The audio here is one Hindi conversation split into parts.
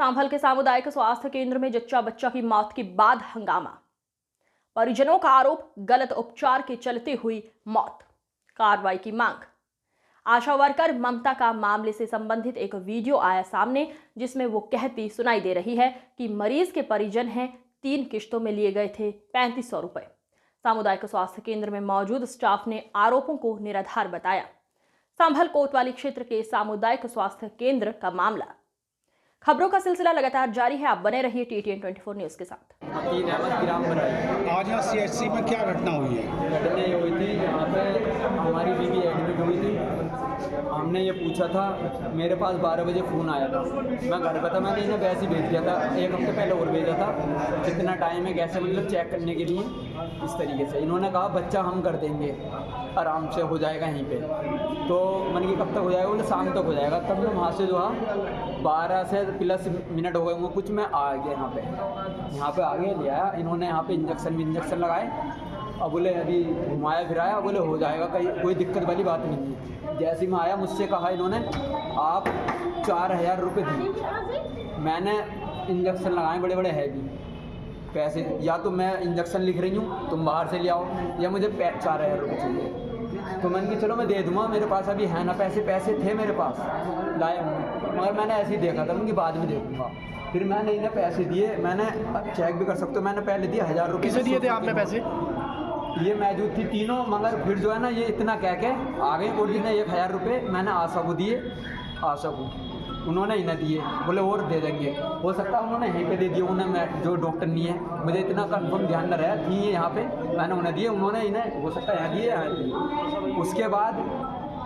सांभल के सामुदायिक स्वास्थ्य केंद्र में जच्चा बच्चा की मौत के बाद हंगामा। परिजनों का आरोप, गलत उपचार के चलते हुई मौत। कार्रवाई की मांग। आशा वर्कर ममता का मामले से संबंधित एक वीडियो आया सामने, जिसमें वो कहती सुनाई दे रही है कि मरीज के परिजन हैं, 3 किश्तों में लिए गए थे 3500 रुपए। सामुदायिक स्वास्थ्य केंद्र में मौजूद स्टाफ ने आरोपों को निराधार बताया। सांभल कोतवाली क्षेत्र के सामुदायिक स्वास्थ्य केंद्र का मामला। खबरों का सिलसिला लगातार जारी है। आप बने रहिए TTN 24 न्यूज के साथ। आज यहाँ CHC में क्या घटना हुई है? घटना ये हुई थी, यहाँ पे हमारी बीवी एडमिट हुई थी। हमने ये पूछा था, मेरे पास 12 बजे फ़ोन आया था, मैं घर पर था। मैंने इन्हें वैसे ही भेज दिया था, 1 हफ्ते पहले और भेजा था, कितना टाइम है कैसे, मतलब चेक करने के लिए। इस तरीके से इन्होंने कहा बच्चा हम कर देंगे, आराम से हो जाएगा यहीं पे। तो मैंने कि कब तक हो जाएगा, बोले शाम तक हो जाएगा। तब मैं वहाँ से जो है 12 से प्लस मिनट हो गए होंगे कुछ, मैं आ गया यहाँ पे आ गया, ले आया। इन्होंने यहाँ पे इंजेक्शन लगाए। अब बोले अभी घुमाया फिराया, बोले हो जाएगा, कोई दिक्कत वाली बात नहीं है। जैसे मैं आया, मुझसे कहा इन्होंने आप 4000 रुपये दिए। मैंने इंजेक्शन लगाए बड़े बड़े हैवी पैसे, या तो मैं इंजेक्शन लिख रही हूँ तुम बाहर से ले आओ, या मुझे 4000 रुपये चाहिए। तो मैंने कि चलो मैं दे दूँगा, मेरे पास अभी है ना पैसे थे मेरे पास, लाया हूँ, मगर मैंने ऐसे ही देखा था कि बाद में दे दूँगा। फिर मैंने इन्हें पैसे दिए, मैंने चेक भी कर सकते हो, मैंने पहले दिए 1000 रुपये। किसे दिए थे आपने पैसे? ये मौजूद थी तीनों, मगर फिर जो है ना ये इतना कह के आ गए। और जिन्हें 1000 रुपये मैंने आशा को दिए, आशा को उन्होंने इन्हें दिए, बोले और दे देंगे। हो सकता है उन्होंने यहीं पे दे दिए, उन्हें मैं जो डॉक्टर नहीं है, मुझे इतना कंफर्म ध्यान न रहा थी यहाँ पे, मैंने उन्हें दिए, उन्होंने इन्हें हो सकता है यहाँ दिए, यहाँ दिए। उसके बाद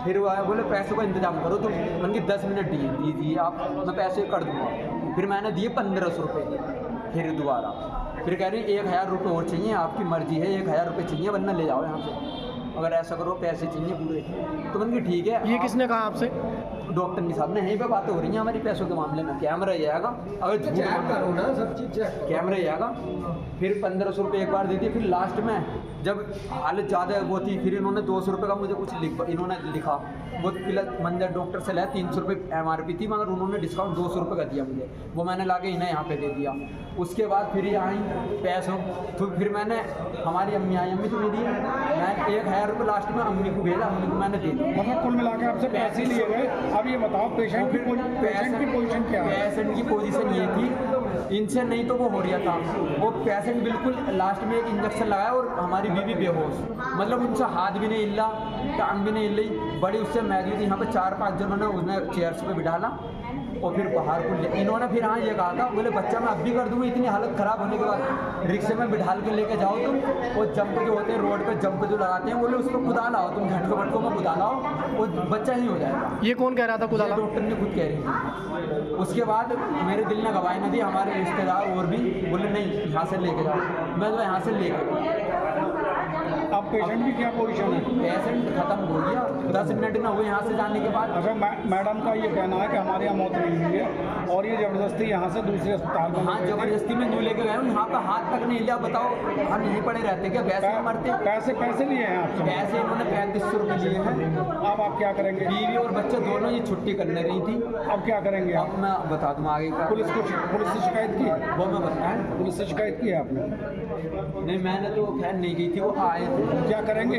फिर वो आया, बोले पैसों का इंतजाम करो। तो मैंने कि 10 मिनट दीजिए आप, मैं पैसे कर दूँगा। फिर मैंने दिए 1500 रुपये। फिर दोबारा फिर कह रही 1000 रुपये और चाहिए, आपकी मर्जी है, 1000 रुपये चाहिए वरना ले जाओ यहाँ से, अगर ऐसा करो पैसे चाहिए पूरे। तो मैंने कि ठीक है। ये किसने कहा आपसे? डॉक्टर नहीं साहब ने, यहीं पे बातें हो रही हैं हमारी पैसों के मामले में। कैमरा ही आएगा, अगर चेक करो ना सब चीज़, कैमरा ही आएगा। फिर 1500 रुपये एक बार दे दिए। फिर लास्ट में जब हालत ज़्यादा वो थी, फिर इन्होंने 200 रुपये का मुझे कुछ इन्होंने लिखा, वो प्लस मंजर डॉक्टर से लाया, 300 रुपये MRP थी, मगर उन्होंने डिस्काउंट 200 रुपये का दिया मुझे, वो मैंने ला के इन्हें यहाँ पे दे दिया। उसके बाद फिर यहाँ आई पैसों, तो फिर मैंने हमारी अम्मी आई, अम्मी तुम्हें दिए, मैं 1000 रुपये लास्ट में अम्मी को भेजा, अम्मी को मैंने दे दिया। मतलब कुल मिला के आपसे पैसे लिए गए। अब ये बताओ पेशेंट की पोजीशन क्या है? पेशेंट की पोजीशन ये थी, इनसे नहीं तो वो हो रहा था, वो पेशेंट बिल्कुल लास्ट में एक इंजेक्शन लगाया और हमारी बीवी बेहोश, मतलब उनसे हाथ भी नहीं हिला, टांग भी नहीं हिली, बड़ी उससे मौजूद यहाँ पे 4-5 जनों ने उन्हें चेयर्स पे बिठाला और फिर बाहर को ले। इन्होंने फिर हाँ ये कहा था, बोले बच्चा मैं अब भी कर दूँगी, इतनी हालत ख़राब होने के बाद रिक्शे में बिठाल के लेके जाओ तुम, और जंप जो होते हैं रोड पे जंप जो लगाते हैं, बोले उसको कुदा लाओ तुम, झटकों भटकों में कुदा लाओ और बच्चा ही हो जाएगा। ये कौन कह रहा था कुदा? डॉक्टर ने खुद कह रही थी। उसके बाद मेरे दिल ने गवाही न दी, हमारे रिश्तेदार और भी बोले नहीं यहाँ से लेके जाओ, मैं तो यहाँ से लेके। अब पेशेंट की क्या पोजीशन है? पेशेंट खत्म हो गया, 10 मिनट ना हुए यहाँ से जाने के बाद। अच्छा, मैडम का ये कहना है कि हमारे यहाँ मौत नहीं हुई है और ये ज़बरदस्ती यहाँ से दूसरे अस्पताल में, हाँ जबरदस्ती में न्यू लेके गए, यहाँ पे हाथ तक नहीं लिया। बताओ हम यहीं पड़े रहते क्या, वैसे मरते। पैसे लिए हैं आपसे? पैसे इन्होंने 3500 रुपये लिए हैं। अब आप क्या करेंगे? बीवी और बच्चे दोनों ही छुट्टी करने रही थी। अब क्या करेंगे आप? अब मैं बता दूँ आगे का। पुलिस से शिकायत की? वो मैं बताएं, पुलिस से शिकायत की है आपने? नहीं मैंने तो खैर नहीं की थी, वो आए थे। क्या करेंगे?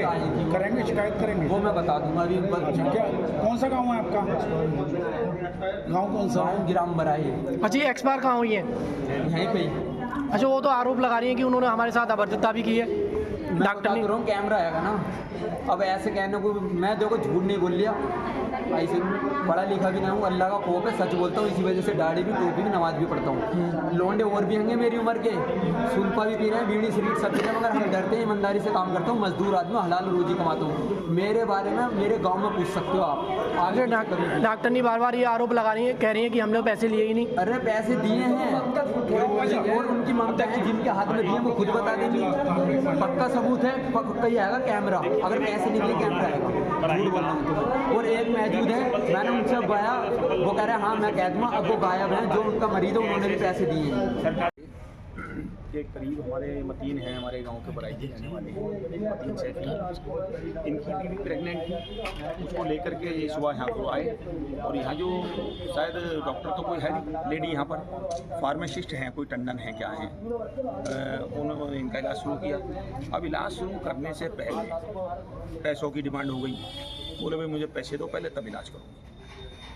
करेंगे, शिकायत करेंगे? वो मैं बता दूंगा अभी। अच्छा, क्या कौन सा गांव है आपका? गांव कौन सा? गाँव गिराम बराई। अच्छा, ये एक्सपायर कहाँ हुई है? यहीं पे ही। अच्छा, वो तो आरोप लगा रही है कि उन्होंने हमारे साथ अभद्रता भी की है। डॉक्टर ने रहा कैमरा आएगा ना, अब ऐसे कहने को मैं देखो झूठ नहीं बोल लिया, ऐसे पढ़ा लिखा भी ना हूँ, अल्लाह का खौफ है, सच बोलता हूँ, इसी वजह से दाढ़ी भी, टोपी भी, नमाज भी पढ़ता हूँ। लोंडे और भी होंगे मेरी उम्र के, सुल्फा भी पी रहे हैं, बीड़ी सिगरेट सब पी रहे हैं, मगर हम डरते हैं, ईमानदारी से काम करता हूँ, मजदूर आदमी, हलाल रोजी कमाता हूँ। मेरे बारे में मेरे गाँव में पूछ सकते हो आप। आगे डॉक्टर ने बार बार ये आरोप लगा रही है, कह रही है कि हमने पैसे लिए ही नहीं। अरे पैसे दिए हैं और उनकी ममता है, जिनके हाथ में दिए वो खुद बता देंगी, पक्का सबूत है, पक्का ही आएगा कैमरा, अगर पैसे निकले कैमरा आएगा, झूठ बोल रहा हूँ तो। और एक मौजूद है, मैंने उनसे गया, वो कह रहे हैं हाँ मैं कह दूँगा, अब वो गायब हैं, जो उनका मरीज है उन्होंने भी पैसे दिए हैं। के करीब हमारे मतीन हैं, हमारे गांव के बराई के रहने वाले हैं, मतीन सैफी। इनकी बीवी प्रेग्नेंट थी, उसको लेकर के ये सुबह यहाँ को आए और यहाँ जो शायद डॉक्टर तो कोई है नहीं, लेडी यहाँ पर फार्मासिस्ट हैं, कोई टंडन है क्या हैं, उन्होंने इनका इलाज शुरू किया। अब इलाज शुरू करने से पहले पैसों की डिमांड हो गई। बोले भाई मुझे पैसे दो पहले तब इलाज करूँगी।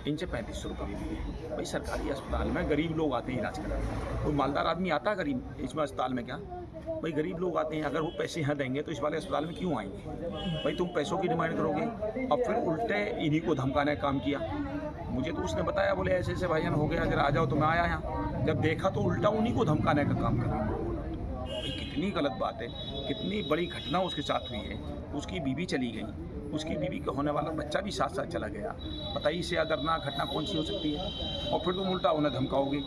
इनसे 3500 रुपये लिए। भाई सरकारी अस्पताल में गरीब लोग आते हैं इलाज कराने, कोई मालदार आदमी आता गरीब इसमें अस्पताल में क्या? भाई गरीब लोग आते हैं, अगर वो पैसे यहाँ देंगे तो इस वाले अस्पताल में क्यों आएंगे? भाई तुम पैसों की डिमांड करोगे। अब फिर उल्टे इन्हीं को धमकाने का काम किया। मुझे तो उसने बताया, बोले ऐसे ऐसे भाईजान हो गया, जरा आ जाओ, तो मैं आया यहाँ। जब देखा तो उल्टा उन्हीं को धमकाने का काम कर रहा है। कितनी गलत बात है, कितनी बड़ी घटना उसके साथ हुई है। उसकी बीवी चली गई, उसकी बीवी का होने वाला बच्चा भी साथ साथ चला गया। बताइए इससे दर्दनाक घटना कौन सी हो सकती है? और फिर तुम उल्टा उन्हें धमकाओगे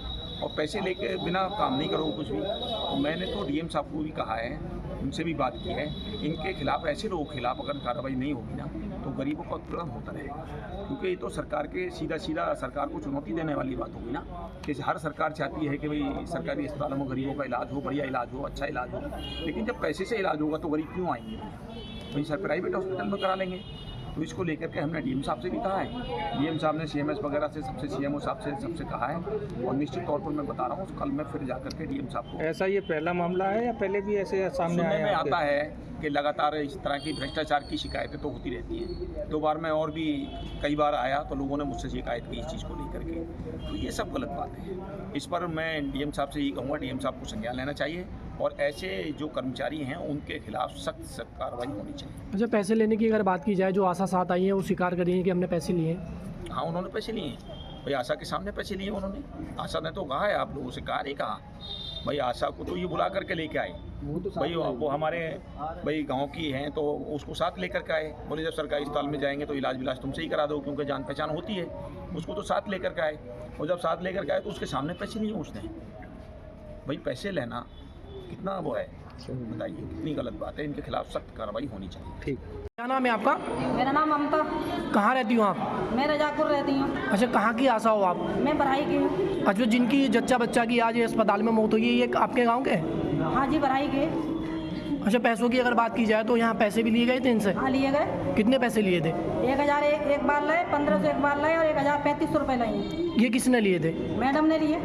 और पैसे लेके बिना काम नहीं करोगे कुछ भी। तो मैंने तो डीएम साहब को भी कहा है, उनसे भी बात की है, इनके खिलाफ, ऐसे लोगों के खिलाफ अगर कार्रवाई नहीं होगी ना तो गरीबों का उत्पीड़न होता रहेगा। क्योंकि ये तो सरकार के सीधा सरकार को चुनौती देने वाली बात होगी ना, कि हर सरकार चाहती है कि भाई सरकारी अस्पतालों में गरीबों का इलाज हो, बढ़िया इलाज हो, अच्छा इलाज हो। लेकिन जब पैसे से इलाज होगा तो गरीब क्यों आएंगे? वही सर प्राइवेट हॉस्पिटल में करा लेंगे। तो इसको लेकर के हमने डीएम साहब से भी कहा है, डीएम साहब ने सीएमएस वगैरह से सबसे, सीएमओ साहब से सबसे कहा है। और निश्चित तौर पर मैं बता रहा हूँ, कल मैं फिर जा करके डीएम साहब को। ऐसा ये पहला मामला है या पहले भी ऐसे सामने सुनने में आया आता है कि लगातार इस तरह की भ्रष्टाचार की शिकायतें तो होती रहती हैं। 2 बार मैं और भी कई बार आया तो लोगों ने मुझसे शिकायत की इस चीज़ को लेकर के। तो ये सब गलत बात है। इस पर मैं डीएम साहब से यही कहूँगा, डीएम साहब को संज्ञान लेना चाहिए और ऐसे जो कर्मचारी हैं उनके खिलाफ सख्त कार्रवाई होनी चाहिए। अच्छा, पैसे लेने की अगर बात की जाए, जो आशा साथ आई है वो स्वीकार करी है कि हमने पैसे लिए? हाँ, उन्होंने पैसे लिए हैं भाई, आशा के सामने पैसे लिए उन्होंने। आशा ने तो कहा है, आप लोगों से कहा नहीं कहा भाई। आशा को तो ये बुला करके लेके आए भाई, वो हमारे भाई गांव की हैं तो उसको साथ लेकर के आए। बोले जब सरकारी अस्पताल में जाएंगे तो इलाज विलाज तुमसे ही करा दो, क्योंकि जान पहचान होती है। उसको तो साथ लेकर के आए, और जब साथ लेकर के आए तो उसके सामने पैसे लिए उसने। भाई पैसे लेना कितना वो है, बताइए, कितनी गलत बात है। इनके खिलाफ सख्त कार्रवाई होनी चाहिए। ठीक। क्या नाम है आपका? मेरा नाम ममता। कहाँ रहती हो आप? मैं रजापुर रहती हूँ। अच्छा, कहाँ की आशा हो आप? मैं बराई की हूँ। अच्छा, जिनकी जच्चा बच्चा की आज अस्पताल में मौत हुई है, ये आपके गांव के? हाँ जी, बराई के। अच्छा, पैसों की अगर बात की जाए तो यहाँ पैसे भी लिए गए थे इनसे? हाँ, लिए गए। कितने पैसे लिए थे? 1000 एक बार लाए, 1500 एक बार लाए और 1035 रुपये लाए। ये किसने लिए थे? मैडम ने लिए।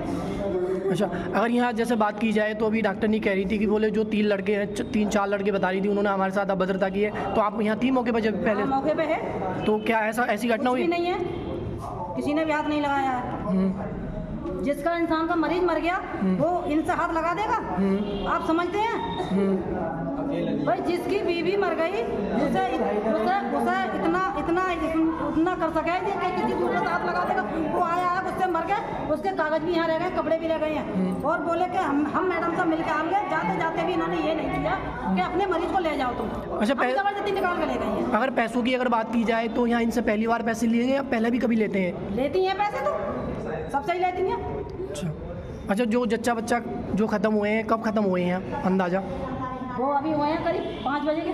अच्छा, अगर यहाँ जैसे बात की जाए तो अभी डॉक्टर नहीं कह रही थी कि बोले जो 3 लड़के हैं, 3-4 लड़के बता रही थी, उन्होंने हमारे साथ अभद्रता की है। तो आप यहाँ थी मौके पर जब पहले? हाँ, मौके पे है। तो क्या ऐसी घटना हुई? नहीं है, किसी ने भी हाथ नहीं लगाया है। जिसका इंसान का मरीज मर गया वो इनसे हाथ लगा देगा? आप समझते हैं? भाई जिसकी बीवी मर गई उसे इतना कर सके कि किसी दूसरे से हाथ लगा देगा। वो आया है, उससे मर गए, उसके कागज भी यहाँ रह गए, कपड़े भी रह गए हैं। और बोले कि हम मैडम से मिलकर आएंगे। जाते जाते भी इन्होंने ये नहीं किया कि अपने मरीज को ले जाओ तुम। अच्छा, जबरदस्ती निकाल कर ले गई हैं। अगर पैसों की अगर बात की जाए तो यहाँ इनसे पहली बार पैसे लिए या पहले भी कभी लेते हैं? लेती हैं पैसे, तो सबसे ही लेती हैं। अच्छा, जो जच्चा बच्चा जो ख़त्म हुए हैं, कब ख़त्म हुए हैं अंदाज़ा? वो अभी हुए हैं करीब 5 बजे के।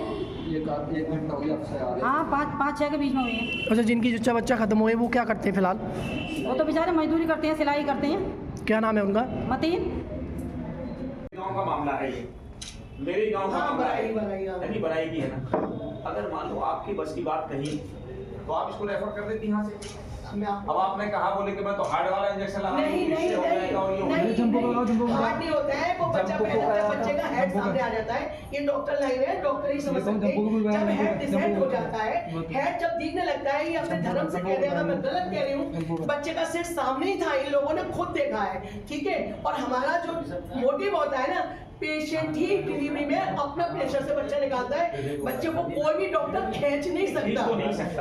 हाँ, 5-6 के बीच में हुए हैं। अच्छा, जिनकी जच्चा बच्चा ख़त्म हुए वो क्या करते हैं फिलहाल? वो तो बेचारे मजदूरी करते हैं, सिलाई करते हैं। क्या नाम है उनका? मतीन। गांव का मामला है ये, मेरे गांव का मामला है, यानी बराई की है ना। अगर मान लो आपकी बस की बात नहीं तो आप इसको रेफर कर देती यहाँ से। अब आपने कहा बोले कि मैं तो हार्ड वाला इंजेक्शन लगा नहीं होता है, वो बच्चा पैदा होता है, बच्चे का हेड सामने आ जाता है। ये डॉक्टर लाइन है, डॉक्टर ही समझ सकते हैं। जब हेड डिसेंट हो जाता है, हेड जब दिखने लगता है, ये अपने धर्म से कह देगा, मैं गलत कह रही हूँ। बच्चे का सिर सामने ही था, इन लोगों ने खुद देखा है, ठीक है। और हमारा जो मोटिव होता है ना, पेशेंट ही डिलीवरी में अपना प्रेशर से बच्चा निकालता है। बच्चे को कोई भी डॉक्टर खींच नहीं सकता।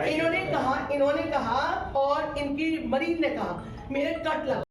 इन्होंने कहा और इनकी मरीज ने कहा मेरे कट लगा।